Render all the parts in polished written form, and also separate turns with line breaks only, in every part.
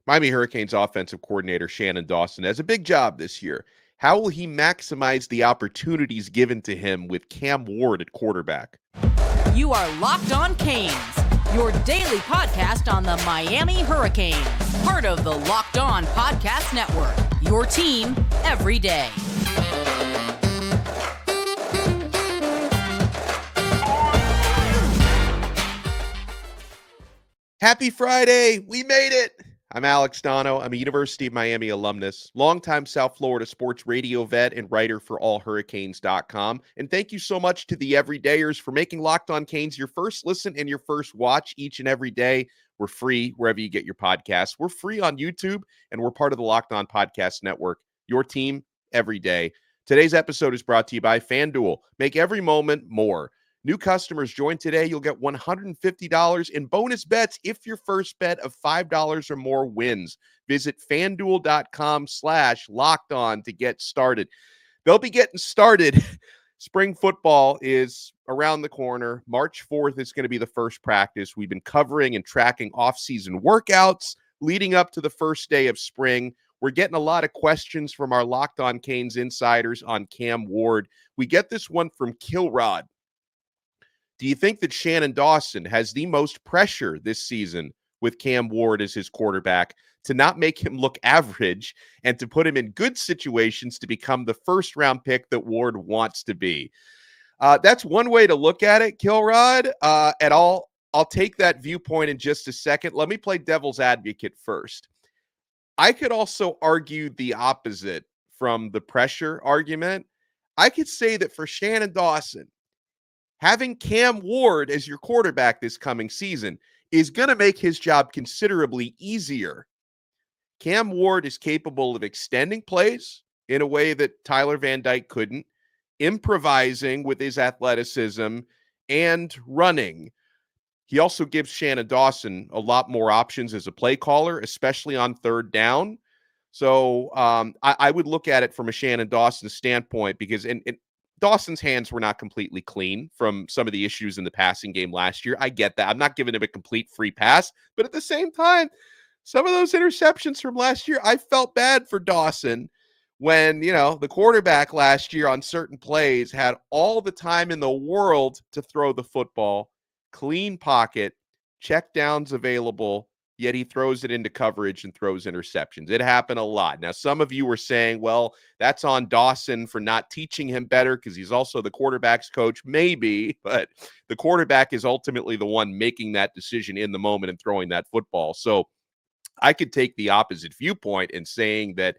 Miami Hurricanes offensive coordinator Shannon Dawson has a big job this year. How will he maximize the opportunities given to him with Cam Ward at quarterback?
You are Locked On Canes, your daily podcast on the Miami Hurricanes, part of the Locked On Podcast Network, your team every day.
Happy Friday! We made it! I'm Alex Donno. I'm a University of Miami alumnus, longtime South Florida sports radio vet, and writer for allhurricanes.com. And thank you so much to the everydayers for making Locked On Canes your first listen and your first watch each and every day. We're free wherever you get your podcasts. We're free on YouTube, and we're part of the Locked On Podcast Network, your team every day. Today's episode is brought to you by FanDuel. Make every moment more. New customers join today. You'll get $150 in bonus bets if your first bet of $5 or more wins. Visit FanDuel.com/lockedon to get started. They'll be getting started. Spring football is around the corner. March 4th is going to be the first practice. We've been covering and tracking off-season workouts leading up to the first day of spring. We're getting a lot of questions from our Locked On Canes insiders on Cam Ward. We get this one from Kilrod. Do you think that Shannon Dawson has the most pressure this season with Cam Ward as his quarterback to not make him look average and to put him in good situations to become the first-round pick that Ward wants to be? That's one way to look at it, Kilrod. I'll take that viewpoint in just a second. Let me play devil's advocate first. I could also argue the opposite from the pressure argument. I could say that for Shannon Dawson, having Cam Ward as your quarterback this coming season is going to make his job considerably easier. Cam Ward is capable of extending plays in a way that Tyler Van Dyke couldn't, improvising with his athleticism, and running. He also gives Shannon Dawson a lot more options as a play caller, especially on third down. So I would look at it from a Shannon Dawson standpoint because Dawson's hands were not completely clean from some of the issues in the passing game last year. I get that. I'm not giving him a complete free pass, but at the same time, some of those interceptions from last year, I felt bad for Dawson when, the quarterback last year on certain plays had all the time in the world to throw the football, clean pocket, check downs available, yet he throws it into coverage and throws interceptions. It happened a lot. Now, some of you were saying, well, that's on Dawson for not teaching him better because he's also the quarterback's coach. Maybe, but the quarterback is ultimately the one making that decision in the moment and throwing that football. So I could take the opposite viewpoint and saying that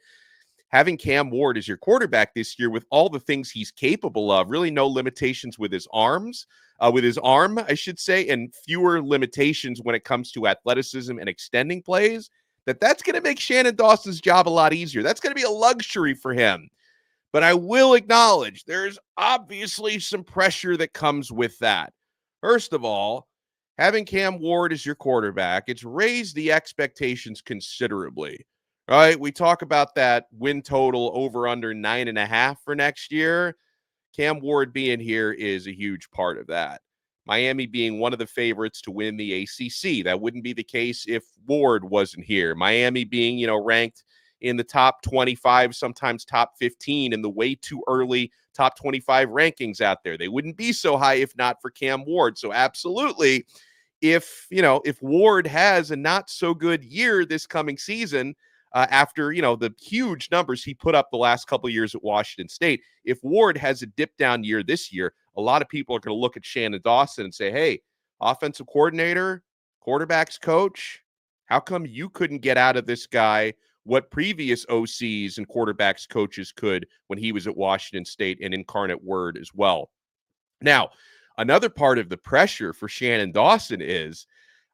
having Cam Ward as your quarterback this year with all the things he's capable of, really no limitations with his arm, I should say, and fewer limitations when it comes to athleticism and extending plays, that's going to make Shannon Dawson's job a lot easier. That's going to be a luxury for him. But I will acknowledge there's obviously some pressure that comes with that. First of all, having Cam Ward as your quarterback, it's raised the expectations considerably. Right? We talk about that win total over under 9.5 for next year. Cam Ward being here is a huge part of that. Miami being one of the favorites to win the ACC. That wouldn't be the case if Ward wasn't here. Miami being, ranked in the top 25, sometimes top 15 in the way too early top 25 rankings out there. They wouldn't be so high if not for Cam Ward. So absolutely, if Ward has a not so good year this coming season, after, the huge numbers he put up the last couple of years at Washington State. If Ward has a dip down year this year, a lot of people are going to look at Shannon Dawson and say, hey, offensive coordinator, quarterback's coach, how come you couldn't get out of this guy what previous OCs and quarterbacks coaches could when he was at Washington State and Incarnate Word as well? Now, another part of the pressure for Shannon Dawson is,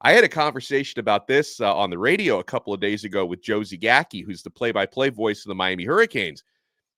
I had a conversation about this on the radio a couple of days ago with Joe Zagacki, who's the play-by-play voice of the Miami Hurricanes.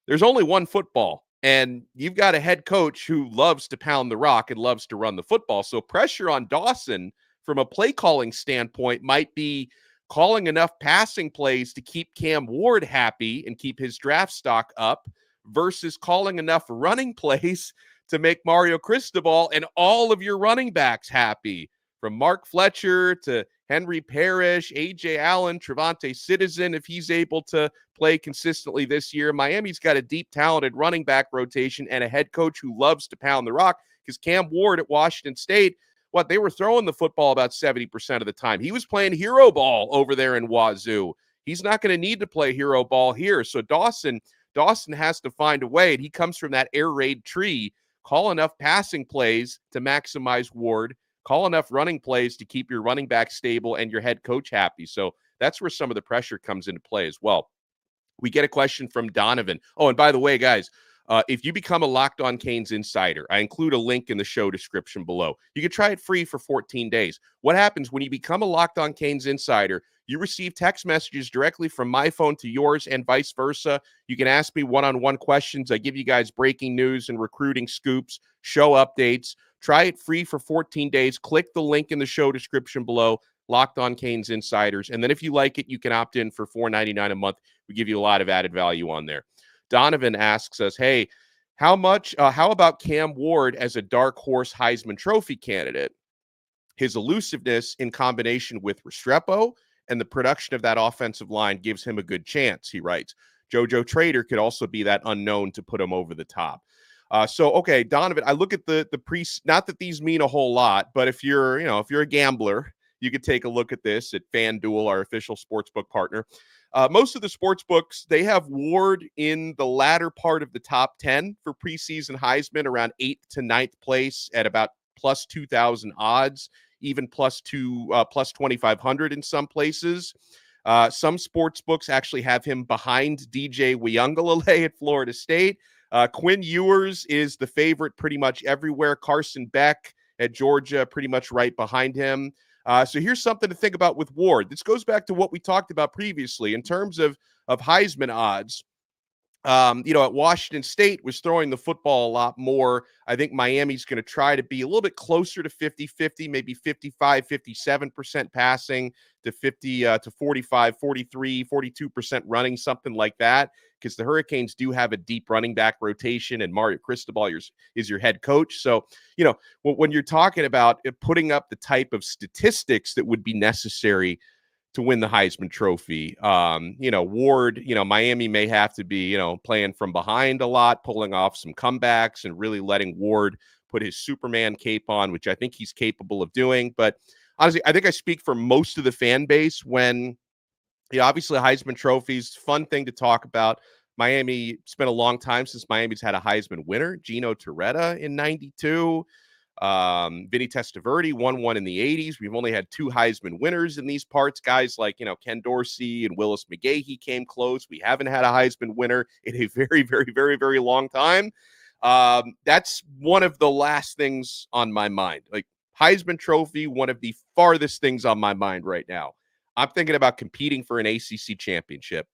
There's only one football, and you've got a head coach who loves to pound the rock and loves to run the football. So pressure on Dawson from a play-calling standpoint might be calling enough passing plays to keep Cam Ward happy and keep his draft stock up versus calling enough running plays to make Mario Cristobal and all of your running backs happy. From Mark Fletcher to Henry Parrish, A.J. Allen, TreVonte Citizen, if he's able to play consistently this year. Miami's got a deep, talented running back rotation and a head coach who loves to pound the rock, because Cam Ward at Washington State, they were throwing the football about 70% of the time. He was playing hero ball over there in Wazoo. He's not going to need to play hero ball here. So Dawson has to find a way, and he comes from that air raid tree. Call enough passing plays to maximize Ward. Call enough running plays to keep your running back stable and your head coach happy. So that's where some of the pressure comes into play as well. We get a question from Donovan. Oh, and by the way, guys, if you become a Locked On Canes insider, I include a link in the show description below. You can try it free for 14 days. What happens when you become a Locked On Canes insider? You receive text messages directly from my phone to yours and vice versa. You can ask me one-on-one questions. I give you guys breaking news and recruiting scoops, show updates. Try it free for 14 days. Click the link in the show description below, Locked On Canes Insiders. And then if you like it, you can opt in for $4.99 a month. We give you a lot of added value on there. Donovan asks us, hey, how about Cam Ward as a dark horse Heisman Trophy candidate? His elusiveness in combination with Restrepo and the production of that offensive line gives him a good chance, he writes. JoJo Trader could also be that unknown to put him over the top. Okay, Donovan, I look at the not that these mean a whole lot, but if you're a gambler, you could take a look at this at FanDuel, our official sportsbook partner. Most of the sports books, they have Ward in the latter part of the top 10 for preseason Heisman, around 8th to 9th place at about plus 2,000 odds, even plus 2,500 in some places. Some sports books actually have him behind DJ Uiagalelei at Florida State. Quinn Ewers is the favorite pretty much everywhere. Carson Beck at Georgia, pretty much right behind him. So here's something to think about with Ward. This goes back to what we talked about previously in terms of Heisman odds. At Washington State was throwing the football a lot more. I think Miami's going to try to be a little bit closer to 50-50, maybe 55, 57% passing to 50 to 45, 43, 42% running, something like that, because the Hurricanes do have a deep running back rotation, and Mario Cristobal is your head coach. So, when you're talking about putting up the type of statistics that would be necessary to win the Heisman Trophy, Ward, Miami may have to be, playing from behind a lot, pulling off some comebacks and really letting Ward put his Superman cape on, which I think he's capable of doing. But honestly, I think I speak for most of the fan base when, obviously Heisman trophies, fun thing to talk about. Miami, spent a long time since Miami's had a Heisman winner, Gino Torretta in 92. Vinny Testaverde won one in the 80s. We've only had 2 Heisman winners in these parts. Guys like, Ken Dorsey and Willis McGahee came close. We haven't had a Heisman winner in a very, very, very, very long time. That's one of the last things on my mind. Like, Heisman Trophy, one of the farthest things on my mind right now. I'm thinking about competing for an ACC championship.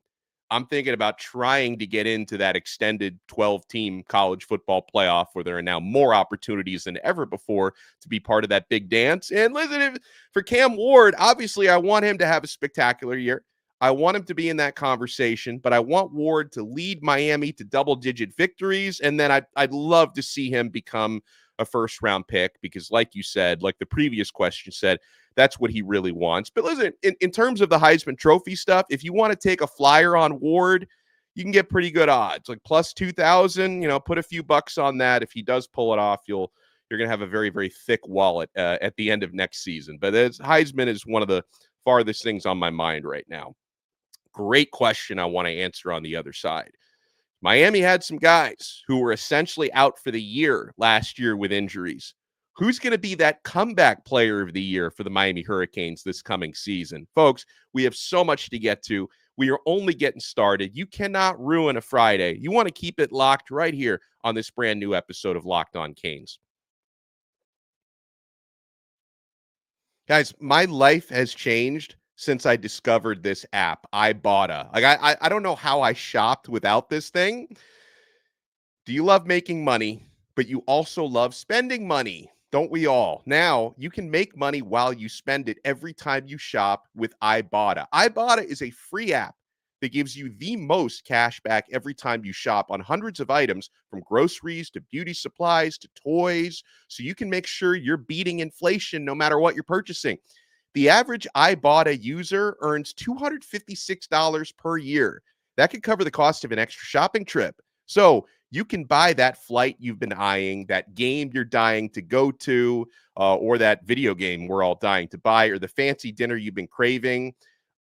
I'm thinking about trying to get into that extended 12-team college football playoff where there are now more opportunities than ever before to be part of that big dance. And listen, for Cam Ward, obviously I want him to have a spectacular year. I want him to be in that conversation, but I want Ward to lead Miami to double-digit victories, and then I'd love to see him become a first-round pick because, like you said, like the previous question said, that's what he really wants. But listen, in terms of the Heisman Trophy stuff, if you want to take a flyer on Ward, you can get pretty good odds, like plus 2,000. Put a few bucks on that. If he does pull it off, you're going to have a very, very thick wallet at the end of next season. But Heisman is one of the farthest things on my mind right now. Great question I want to answer on the other side. Miami had some guys who were essentially out for the year last year with injuries. Who's going to be that comeback player of the year for the Miami Hurricanes this coming season? Folks, we have so much to get to. We are only getting started. You cannot ruin a Friday. You want to keep it locked right here on this brand new episode of Locked On Canes. Guys, my life has changed since I discovered this app, Ibotta. Like I don't know how I shopped without this thing. Do you love making money, but you also love spending money? Don't we all? Now, you can make money while you spend it every time you shop with Ibotta. Ibotta is a free app that gives you the most cash back every time you shop on hundreds of items, from groceries to beauty supplies to toys, so you can make sure you're beating inflation no matter what you're purchasing. The average Ibotta user earns $256 per year. That could cover the cost of an extra shopping trip. So you can buy that flight you've been eyeing, that game you're dying to go to, or that video game we're all dying to buy, or the fancy dinner you've been craving.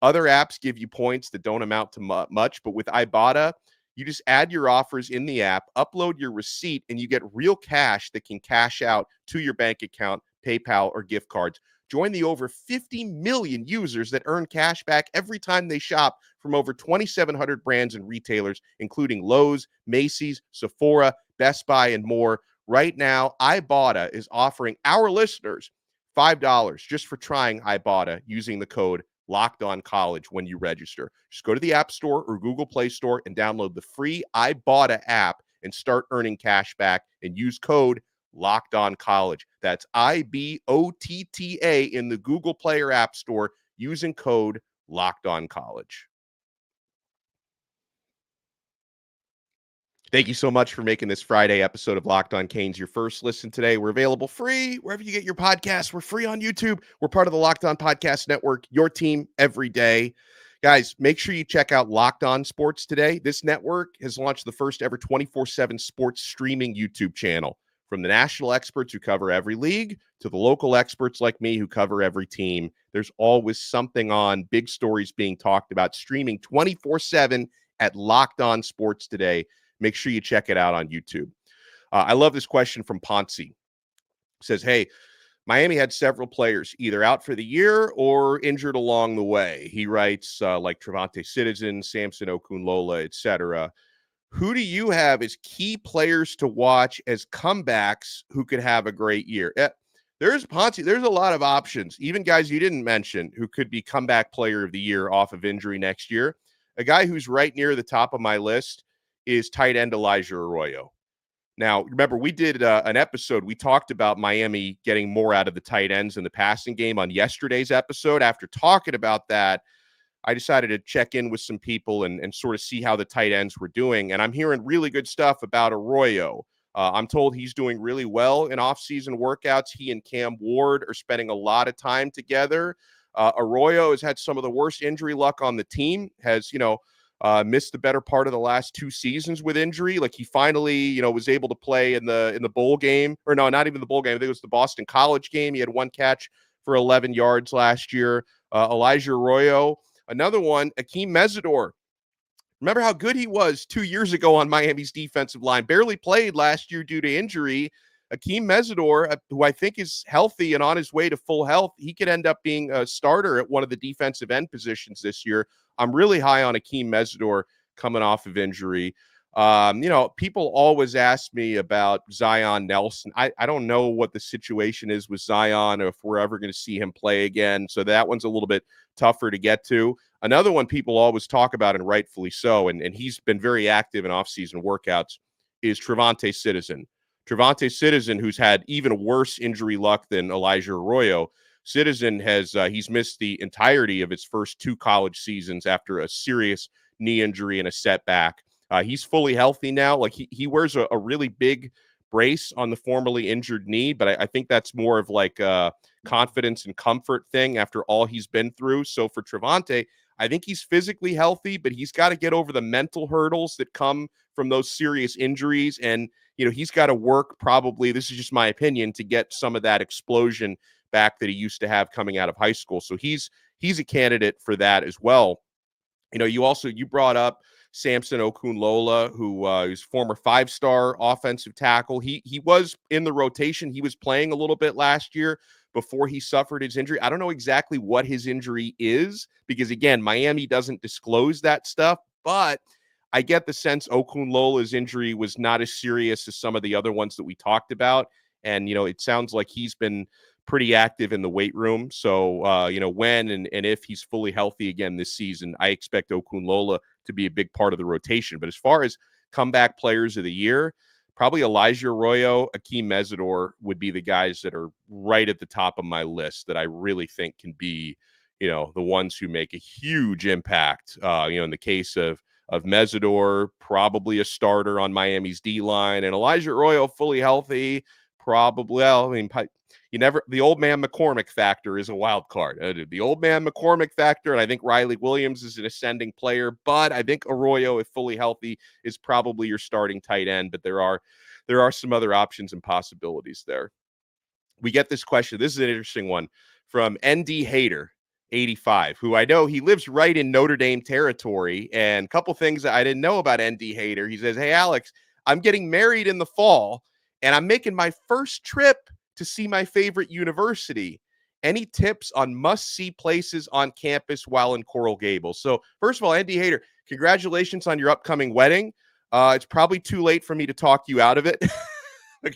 Other apps give you points that don't amount to much, but with Ibotta, you just add your offers in the app, upload your receipt, and you get real cash that can cash out to your bank account, PayPal, or gift cards. Join the over 50 million users that earn cash back every time they shop from over 2,700 brands and retailers, including Lowe's, Macy's, Sephora, Best Buy, and more. Right now, Ibotta is offering our listeners $5 just for trying Ibotta using the code Locked On College when you register. Just go to the App Store or Google Play Store and download the free Ibotta app and start earning cash back and use code Locked On College. That's IBOTTA in the Google Play or App Store using code Locked On College. Thank you so much for making this Friday episode of Locked On Canes your first listen today. We're available free wherever you get your podcasts. We're free on YouTube. We're part of the Locked On Podcast Network, your team every day. Guys, make sure you check out Locked On Sports today. This network has launched the first ever 24/7 sports streaming YouTube channel. From the national experts who cover every league to the local experts like me who cover every team, there's always something on, big stories being talked about, streaming 24/7 at Locked On Sports today. Make sure you check it out on YouTube. I love this question from Ponce. It says, hey, Miami had several players either out for the year or injured along the way. He writes like TreVonte Citizen, Samson, Okunlolan, etc. Who do you have as key players to watch as comebacks who could have a great year? There's Ponce. There's a lot of options, even guys you didn't mention who could be comeback player of the year off of injury next year. A guy who's right near the top of my list is tight end Elijah Arroyo. Now, remember, we did an episode. We talked about Miami getting more out of the tight ends in the passing game on yesterday's episode. After talking about that, I decided to check in with some people and sort of see how the tight ends were doing. And I'm hearing really good stuff about Arroyo. I'm told he's doing really well in off-season workouts. He and Cam Ward are spending a lot of time together. Arroyo has had some of the worst injury luck on the team, has, missed the better part of the last 2 seasons with injury. Like he finally, was able to play in the bowl game, or no, not even the bowl game. I think it was the Boston College game. He had 1 catch for 11 yards last year. Elijah Arroyo, another one, Akheem Mesidor. Remember how good he was 2 years ago on Miami's defensive line. Barely played last year due to injury. Akheem Mesidor, who I think is healthy and on his way to full health, he could end up being a starter at one of the defensive end positions this year. I'm really high on Akheem Mesidor coming off of injury. People always ask me about Zion Nelson. I don't know what the situation is with Zion or if we're ever going to see him play again. So that one's a little bit tougher to get to. Another one people always talk about, and rightfully so, and he's been very active in offseason workouts, is TreVonte Citizen. TreVonte Citizen, who's had even worse injury luck than Elijah Arroyo. Citizen he's missed the entirety of his first 2 college seasons after a serious knee injury and a setback. He's fully healthy now. Like he wears a really big brace on the formerly injured knee, but I think that's more of like a confidence and comfort thing after all he's been through. So for TreVonte, I think he's physically healthy, but he's got to get over the mental hurdles that come from those serious injuries. And, he's got to work probably, this is just my opinion, to get some of that explosion back that he used to have coming out of high school. So he's a candidate for that as well. You brought up Samson Okunlolan, who is former 5-star offensive tackle. He was in the rotation. He was playing a little bit last year before he suffered his injury. I don't know exactly what his injury is because, again, Miami doesn't disclose that stuff, but I get the sense Okunlola's injury was not as serious as some of the other ones that we talked about. And, it sounds like he's been pretty active in the weight room. So, when and if he's fully healthy again this season, I expect Okunlolan to be a big part of the rotation. But as far as comeback players of the year, probably Elijah Arroyo, Akheem Mesidor would be the guys that are right at the top of my list that I really think can be, the ones who make a huge impact. In the case of Mesidor, probably a starter on Miami's D-line, and Elijah Arroyo fully healthy, probably, well, I mean, the old man McCormick factor is a wild card. The old man McCormick factor, and I think Riley Williams is an ascending player, but I think Arroyo, if fully healthy, is probably your starting tight end. But there are some other options and possibilities there. We get this question. This is an interesting one from ND Hater 85, who I know he lives right in Notre Dame territory. And a couple things that I didn't know about ND Hater. He says, "Hey, Alex, I'm getting married in the fall, and I'm making my first trip to see my favorite university. Any tips on must-see places on campus while in Coral Gables?" So first of all, ND Hater, congratulations on your upcoming wedding. It's probably too late for me to talk you out of it.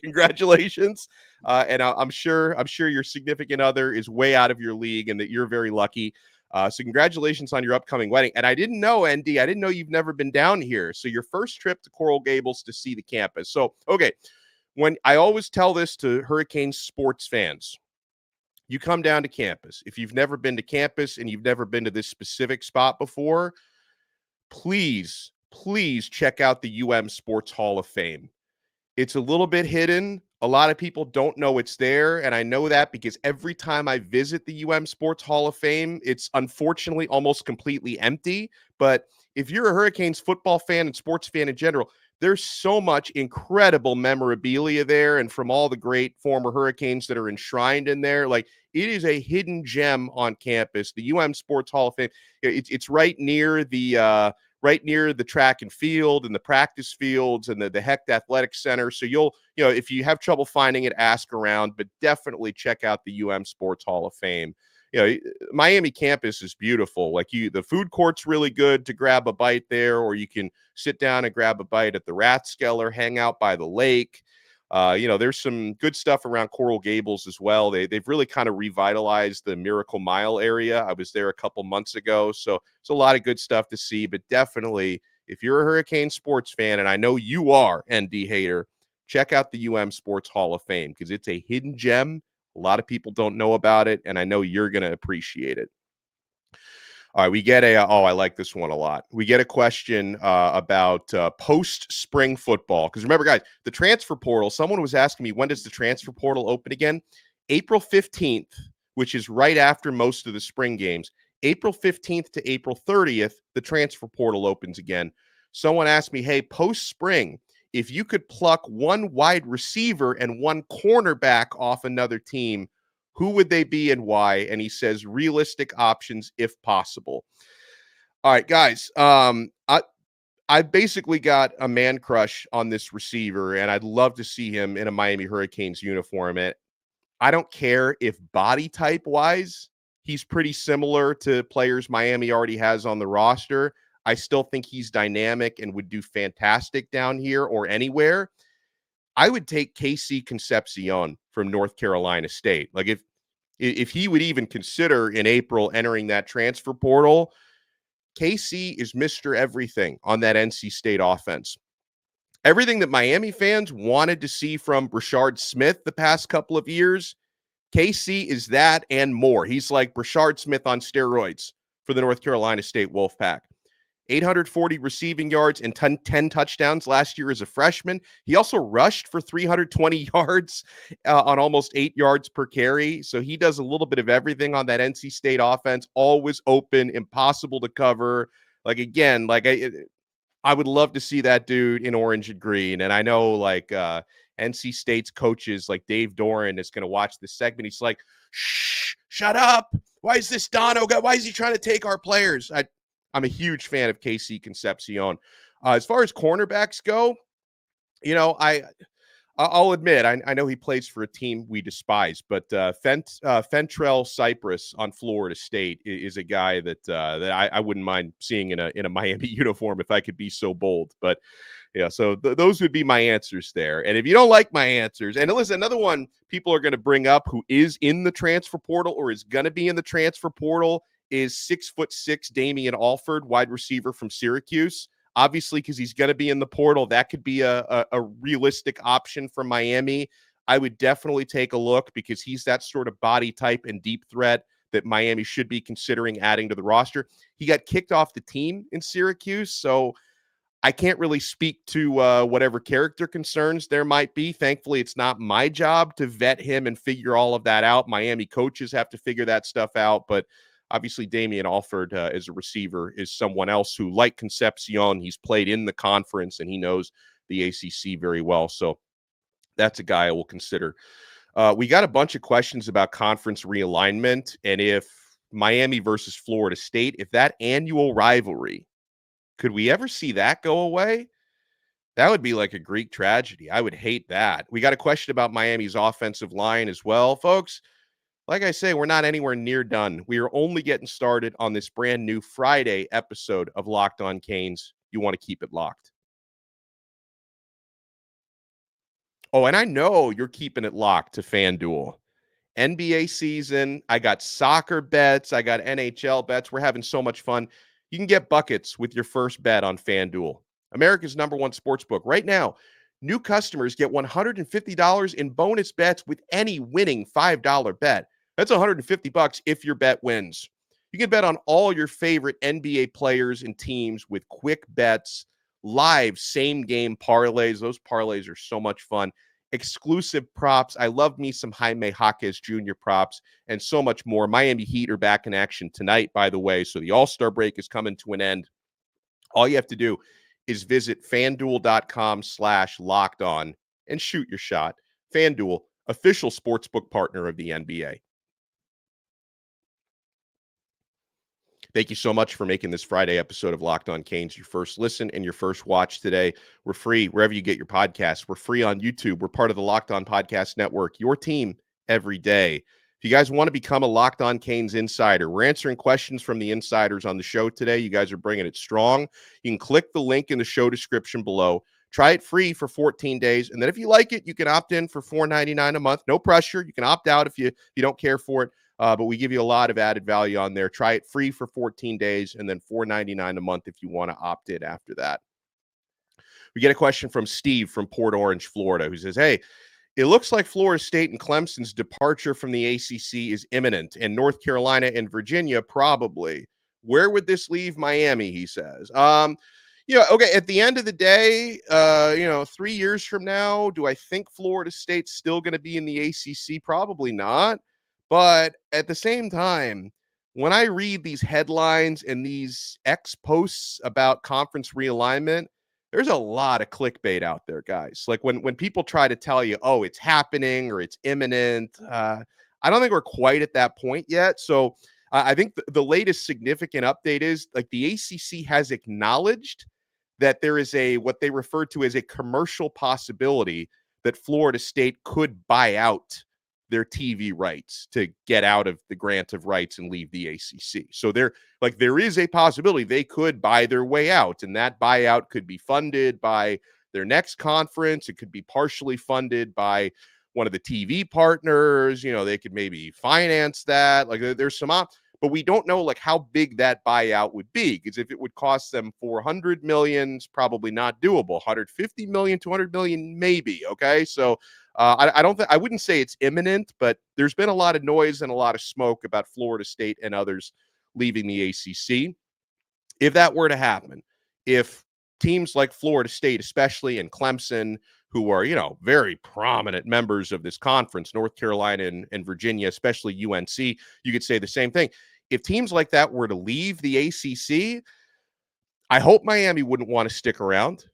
Congratulations. And I'm sure your significant other is way out of your league and that you're very lucky. So congratulations on your upcoming wedding. And I didn't know, ND, I didn't know you've never been down here. So your first trip to Coral Gables to see the campus. So, okay, when I always tell this to Hurricanes sports fans, you come down to campus. If you've never been to campus and you've never been to this specific spot before, please check out the Sports Hall of Fame. It's a little bit hidden. A lot of people don't know it's there, and I know that because every time I visit the Sports Hall of Fame, it's unfortunately almost completely empty. But if you're a Hurricanes football fan and sports fan in general, there's so much incredible memorabilia there, and from all the great former Hurricanes that are enshrined in there. Like, it is a hidden gem on campus. The Sports Hall of Fame, it's right near the track and field and the practice fields and the Hecht Athletic Center. So if you have trouble finding it, ask around, but definitely check out the Sports Hall of Fame. Miami campus is beautiful. Like, the food court's really good to grab a bite there, or you can sit down and grab a bite at the Rathskeller, hang out by the lake. There's some good stuff around Coral Gables as well. They've really kind of revitalized the Miracle Mile area. I was there a couple months ago, so it's a lot of good stuff to see. But definitely, if you're a Hurricane sports fan, and I know you are, ND Hater, check out the Sports Hall of Fame because it's a hidden gem. A lot of people don't know about it, and I know you're going to appreciate it. All right, we get I like this one a lot. We get a question about post-spring football. Because remember, guys, the transfer portal, someone was asking me, when does the transfer portal open again? April 15th, which is right after most of the spring games. April 15th to April 30th, the transfer portal opens again. Someone asked me, hey, post-spring, if you could pluck one wide receiver and one cornerback off another team, who would they be and why? And he says realistic options if possible. All right, guys. I basically got a man crush on this receiver, and I'd love to see him in a Miami Hurricanes uniform. And I don't care if body type wise, he's pretty similar to players Miami already has on the roster. I still think he's dynamic and would do fantastic down here or anywhere. I would take KC Concepcion from North Carolina State. Like, if he would even consider in April entering that transfer portal, KC is Mr. Everything on that NC State offense. Everything that Miami fans wanted to see from Brashard Smith the past couple of years, KC is that and more. He's like Brashard Smith on steroids for the North Carolina State Wolfpack. 840 receiving yards and 10 touchdowns last year as a freshman. He also rushed for 320 yards on almost 8 yards per carry. So he does a little bit of everything on that NC State offense. Always open, impossible to cover. Like, again, like I would love to see that dude in orange and green. And I know NC State's coaches like Dave Doran is going to watch this segment. He's like, shh, shut up. Why is this Donno guy? Why is he trying to take our players? I'm a huge fan of KC Concepcion. As far as cornerbacks go, I'll admit, I know he plays for a team we despise, but Fentrell Cypress on Florida State is a guy that I wouldn't mind seeing in a Miami uniform if I could be so bold. But yeah, so those would be my answers there. And if you don't like my answers, and listen, another one people are going to bring up who is in the transfer portal or is going to be in the transfer portal is 6'6" Damian Alford, wide receiver from Syracuse. Obviously, because he's going to be in the portal, that could be a realistic option for Miami. I would definitely take a look because he's that sort of body type and deep threat that Miami should be considering adding to the roster. He got kicked off the team in Syracuse, so I can't really speak to whatever character concerns there might be. Thankfully, it's not my job to vet him and figure all of that out. Miami coaches have to figure that stuff out. But obviously, Damian Alford as a receiver is someone else who, like Concepcion, he's played in the conference and he knows the ACC very well. So that's a guy I will consider. We got a bunch of questions about conference realignment and if Miami versus Florida State, if that annual rivalry, could we ever see that go away? That would be like a Greek tragedy. I would hate that. We got a question about Miami's offensive line as well. Folks, like I say, we're not anywhere near done. We are only getting started on this brand new Friday episode of Locked On Canes. You want to keep it locked. Oh, and I know you're keeping it locked to FanDuel. NBA season. I got soccer bets. I got NHL bets. We're having so much fun. You can get buckets with your first bet on FanDuel, America's #1 sportsbook. Right now, new customers get $150 in bonus bets with any winning $5 bet. That's $150 if your bet wins. You can bet on all your favorite NBA players and teams with quick bets, live same-game parlays. Those parlays are so much fun. Exclusive props. I love me some Jaime Jaquez Jr. props and so much more. Miami Heat are back in action tonight, by the way. So the All-Star break is coming to an end. All you have to do is visit fanduel.com/lockedon and shoot your shot. FanDuel, official sportsbook partner of the NBA. Thank you so much for making this Friday episode of Locked On Canes your first listen and your first watch today. We're free wherever you get your podcasts. We're free on YouTube. We're part of the Locked On Podcast Network, your team every day. If you guys want to become a Locked On Canes insider, we're answering questions from the insiders on the show today. You guys are bringing it strong. You can click the link in the show description below. Try it free for 14 days. And then if you like it, you can opt in for $4.99 a month. No pressure. You can opt out if you don't care for it. But we give you a lot of added value on there. Try it free for 14 days and then $4.99 a month if you want to opt in after that. We get a question from Steve from Port Orange, Florida, who says, hey, it looks like Florida State and Clemson's departure from the ACC is imminent, and North Carolina and Virginia probably. Where would this leave Miami, he says? Okay, at the end of the day, 3 years from now, do I think Florida State's still going to be in the ACC? Probably not. But at the same time, when I read these headlines and these X posts about conference realignment, there's a lot of clickbait out there, guys. Like when people try to tell you, oh, it's happening or it's imminent, I don't think we're quite at that point yet. So I think the latest significant update is like the ACC has acknowledged that there is what they refer to as a commercial possibility that Florida State could buy out their TV rights to get out of the grant of rights and leave the ACC. So there is a possibility they could buy their way out, and that buyout could be funded by their next conference. It could be partially funded by one of the TV partners. They could maybe finance that. Like there's some but we don't know like how big that buyout would be, because if it would cost them $400 million, it's probably not doable. $150 million, $200 million, maybe. Okay, so I wouldn't say it's imminent, but there's been a lot of noise and a lot of smoke about Florida State and others leaving the ACC. If that were to happen, if teams like Florida State, especially, and Clemson, who are, very prominent members of this conference, North Carolina and Virginia, especially UNC, you could say the same thing. If teams like that were to leave the ACC, I hope Miami wouldn't want to stick around.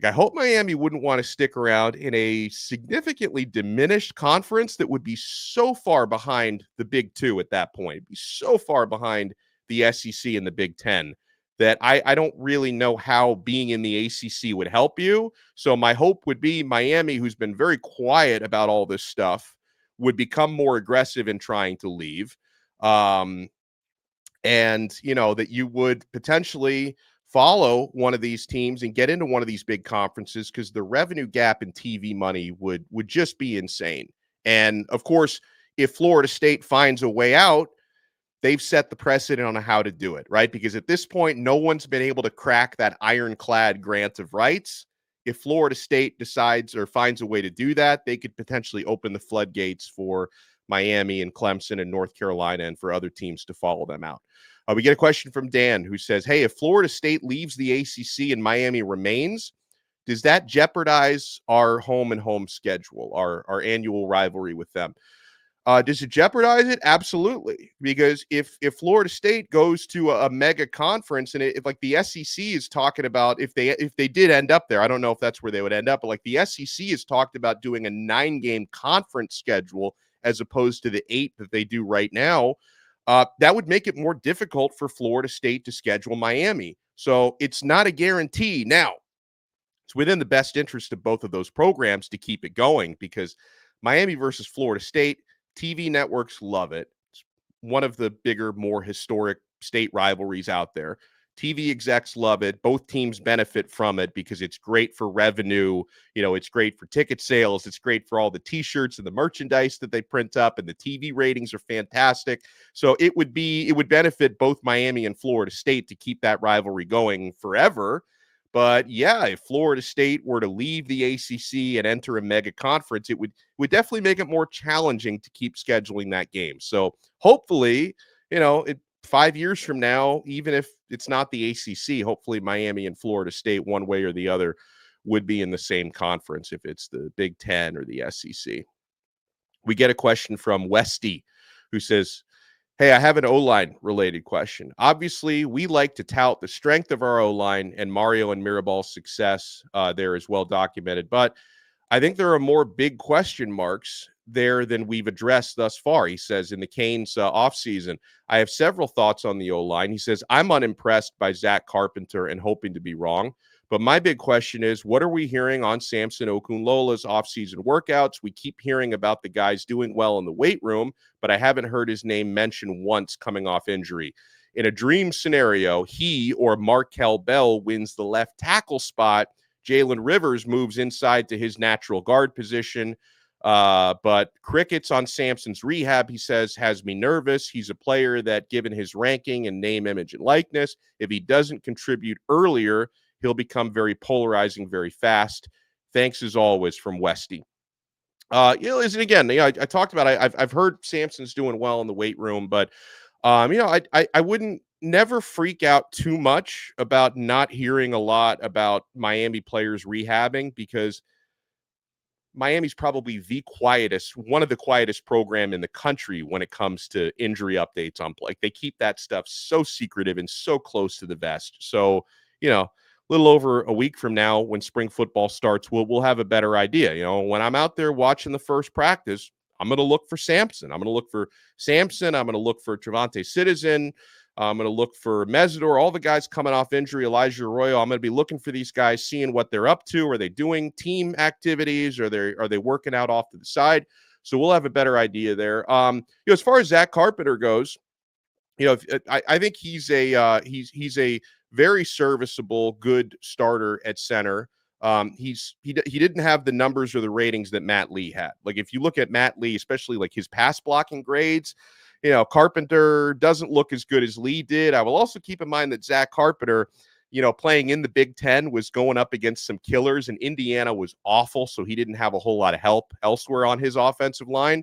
I hope Miami wouldn't want to stick around in a significantly diminished conference that would be so far behind the Big Two at that point, be so far behind the SEC and the Big Ten that I don't really know how being in the ACC would help you. So my hope would be Miami, who's been very quiet about all this stuff, would become more aggressive in trying to leave. That you would potentially follow one of these teams and get into one of these big conferences, because the revenue gap in TV money would just be insane. And of course, if Florida State finds a way out, they've set the precedent on how to do it, right? Because at this point, no one's been able to crack that ironclad grant of rights. If Florida State decides or finds a way to do that, they could potentially open the floodgates for Miami and Clemson and North Carolina and for other teams to follow them out. We get a question from Dan who says, hey, if Florida State leaves the ACC and Miami remains, does that jeopardize our home schedule, our annual rivalry with them? Does it jeopardize it? Absolutely. Because if Florida State goes to a mega conference, and if like the SEC is talking about, if they did end up there, I don't know if that's where they would end up, but like the SEC has talked about doing a 9-game conference schedule as opposed to the 8 that they do right now. That would make it more difficult for Florida State to schedule Miami. So it's not a guarantee. Now, it's within the best interest of both of those programs to keep it going, because Miami versus Florida State, TV networks love it. It's one of the bigger, more historic state rivalries out there. TV execs love it. Both teams benefit from it because it's great for revenue. It's great for ticket sales. It's great for all the T-shirts and the merchandise that they print up, and the TV ratings are fantastic. So it would benefit both Miami and Florida State to keep that rivalry going forever. But yeah, if Florida State were to leave the ACC and enter a mega conference, it would definitely make it more challenging to keep scheduling that game. So hopefully, 5 years from now, even if it's not the ACC, hopefully Miami and Florida State, one way or the other, would be in the same conference if it's the Big Ten or the SEC. We get a question from Westy, who says, hey, I have an O-line related question. Obviously, we like to tout the strength of our O-line, and Mario and Mirabal's success there is well documented. But I think there are more big question marks there than we've addressed thus far. He says in the Canes offseason, I have several thoughts on the O-line. He says, I'm unimpressed by Zach Carpenter and hoping to be wrong. But my big question is, what are we hearing on Samson Okunlola's offseason workouts? We keep hearing about the guys doing well in the weight room, but I haven't heard his name mentioned once coming off injury. In a dream scenario, he or Markel Bell wins the left tackle spot. Jalen Rivers moves inside to his natural guard position. But crickets on Samson's rehab, he says, has me nervous. He's a player that, given his ranking and name, image, and likeness, if he doesn't contribute earlier, he'll become very polarizing very fast. Thanks as always, from Westy. Listen, again, I talked about I've heard Samson's doing well in the weight room, but I wouldn't never freak out too much about not hearing a lot about Miami players rehabbing, because Miami's probably one of the quietest program in the country when it comes to injury updates on play. Like, they keep that stuff so secretive and so close to the vest. So, a little over a week from now, when spring football starts, we'll have a better idea. When I'm out there watching the first practice, I'm going to look for Samson. I'm going to look for TreVonte Citizen. I'm going to look for Mesidor, all the guys coming off injury, Elijah Arroyo. I'm going to be looking for these guys, seeing what they're up to. Are they doing team activities? Are they working out off to the side? So we'll have a better idea there. As far as Zach Carpenter goes, I think he's a very serviceable, good starter at center. He didn't have the numbers or the ratings that Matt Lee had. Like, if you look at Matt Lee, especially like his pass blocking grades, Carpenter doesn't look as good as Lee did. I will also keep in mind that Zach Carpenter, playing in the Big Ten, was going up against some killers, and Indiana was awful, so he didn't have a whole lot of help elsewhere on his offensive line.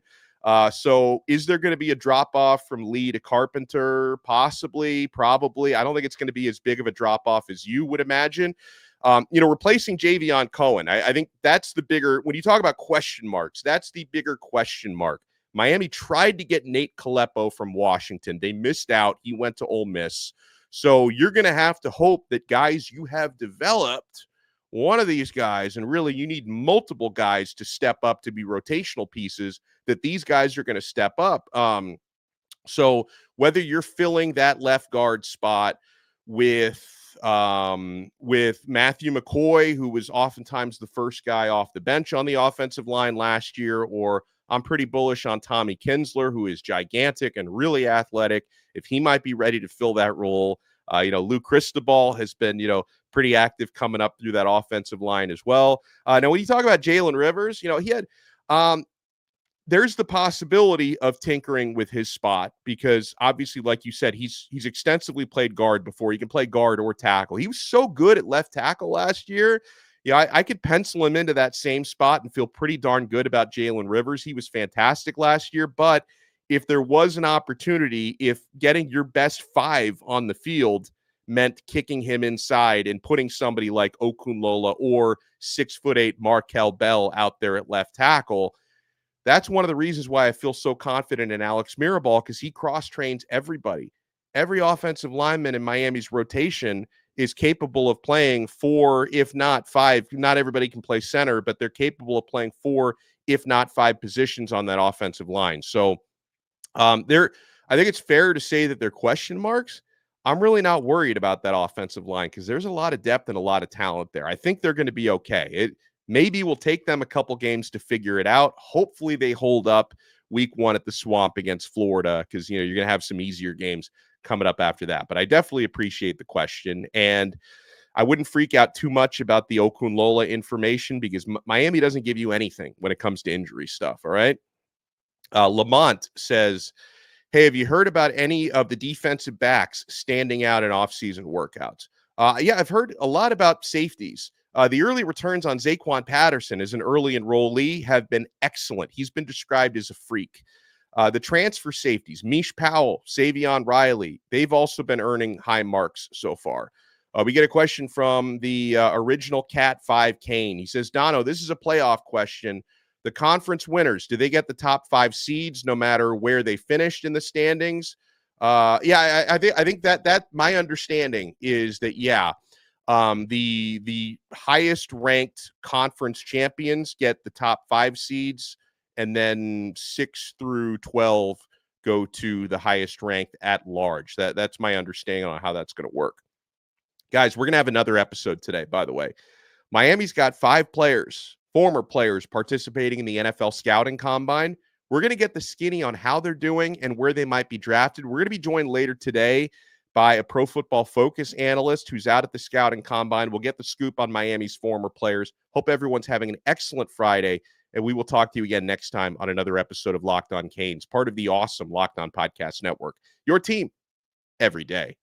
So is there going to be a drop-off from Lee to Carpenter? Possibly, probably. I don't think it's going to be as big of a drop-off as you would imagine. Replacing Javion Cohen, I think that's the bigger, when you talk about question marks, that's the bigger question mark. Miami tried to get Nate Kalepo from Washington. They missed out. He went to Ole Miss. So you're going to have to hope that guys you have developed, one of these guys, and really you need multiple guys to step up to be rotational pieces, that these guys are going to step up. So whether you're filling that left guard spot with Matthew McCoy, who was oftentimes the first guy off the bench on the offensive line last year, or I'm pretty bullish on Tommy Kinsler, who is gigantic and really athletic, if he might be ready to fill that role. Lou Cristobal has been, pretty active coming up through that offensive line as well. Now, when you talk about Jalen Rivers, he had there's the possibility of tinkering with his spot, because obviously, like you said, he's extensively played guard before. He can play guard or tackle. He was so good at left tackle last year. I could pencil him into that same spot and feel pretty darn good about Jalen Rivers. He was fantastic last year, but if there was an opportunity, if getting your best 5 on the field meant kicking him inside and putting somebody like Okunlolan or 6'8" Markel Bell out there at left tackle, that's one of the reasons why I feel so confident in Alex Mirabal, because he cross-trains everybody. Every offensive lineman in Miami's rotation is capable of playing 4, if not 5. Not everybody can play center, but they're capable of playing 4, if not 5 positions on that offensive line. So I think it's fair to say that they're question marks. I'm really not worried about that offensive line because there's a lot of depth and a lot of talent there. I think they're going to be okay. It maybe will take them a couple games to figure it out. Hopefully they hold up week 1 at the Swamp against Florida, because you're going to have some easier games coming up after that. But I definitely appreciate the question, and I wouldn't freak out too much about the Okunlolan information because Miami doesn't give you anything when it comes to injury stuff. All right. Lamont says, hey, have you heard about any of the defensive backs standing out in offseason workouts? Yeah, I've heard a lot about safeties. The early returns on Zaquan Patterson as an early enrollee have been excellent. He's been described as a freak. The transfer safeties, Mish Powell, Savion Riley, they've also been earning high marks so far. We get a question from the original Cat 5 Kane. He says, Donno, this is a playoff question. The conference winners, do they get the top 5 seeds no matter where they finished in the standings? I think that my understanding is that, the highest ranked conference champions get the top 5 seeds, and then 6 through 12 go to the highest ranked at large. That's my understanding on how that's going to work. Guys, we're going to have another episode today, by the way. Miami's got 5 players, former players, participating in the NFL Scouting Combine. We're going to get the skinny on how they're doing and where they might be drafted. We're going to be joined later today by a Pro Football Focus analyst who's out at the Scouting Combine. We'll get the scoop on Miami's former players. Hope everyone's having an excellent Friday, and we will talk to you again next time on another episode of Locked On Canes, part of the awesome Locked On Podcast Network. Your team every day.